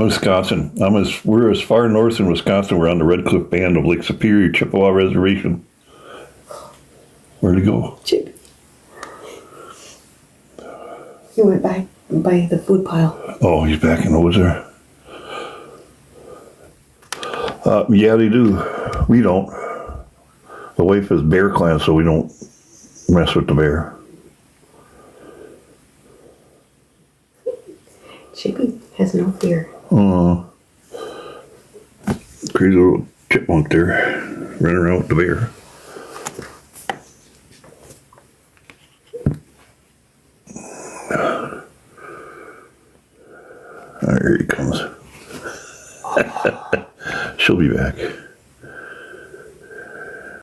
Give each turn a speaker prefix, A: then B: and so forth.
A: Wisconsin. We're as far north in Wisconsin. We're on the Red Cliff Band of Lake Superior Chippewa Reservation. Where'd he go?
B: Chip. He went back by the food pile.
A: Oh, he's back in the woods there. Yeah, they do. We don't. The wife is Bear Clan, so we don't mess with the bear.
B: Chippy has no fear.
A: Crazy little chipmunk there, running around with the bear. There he comes. She'll be back.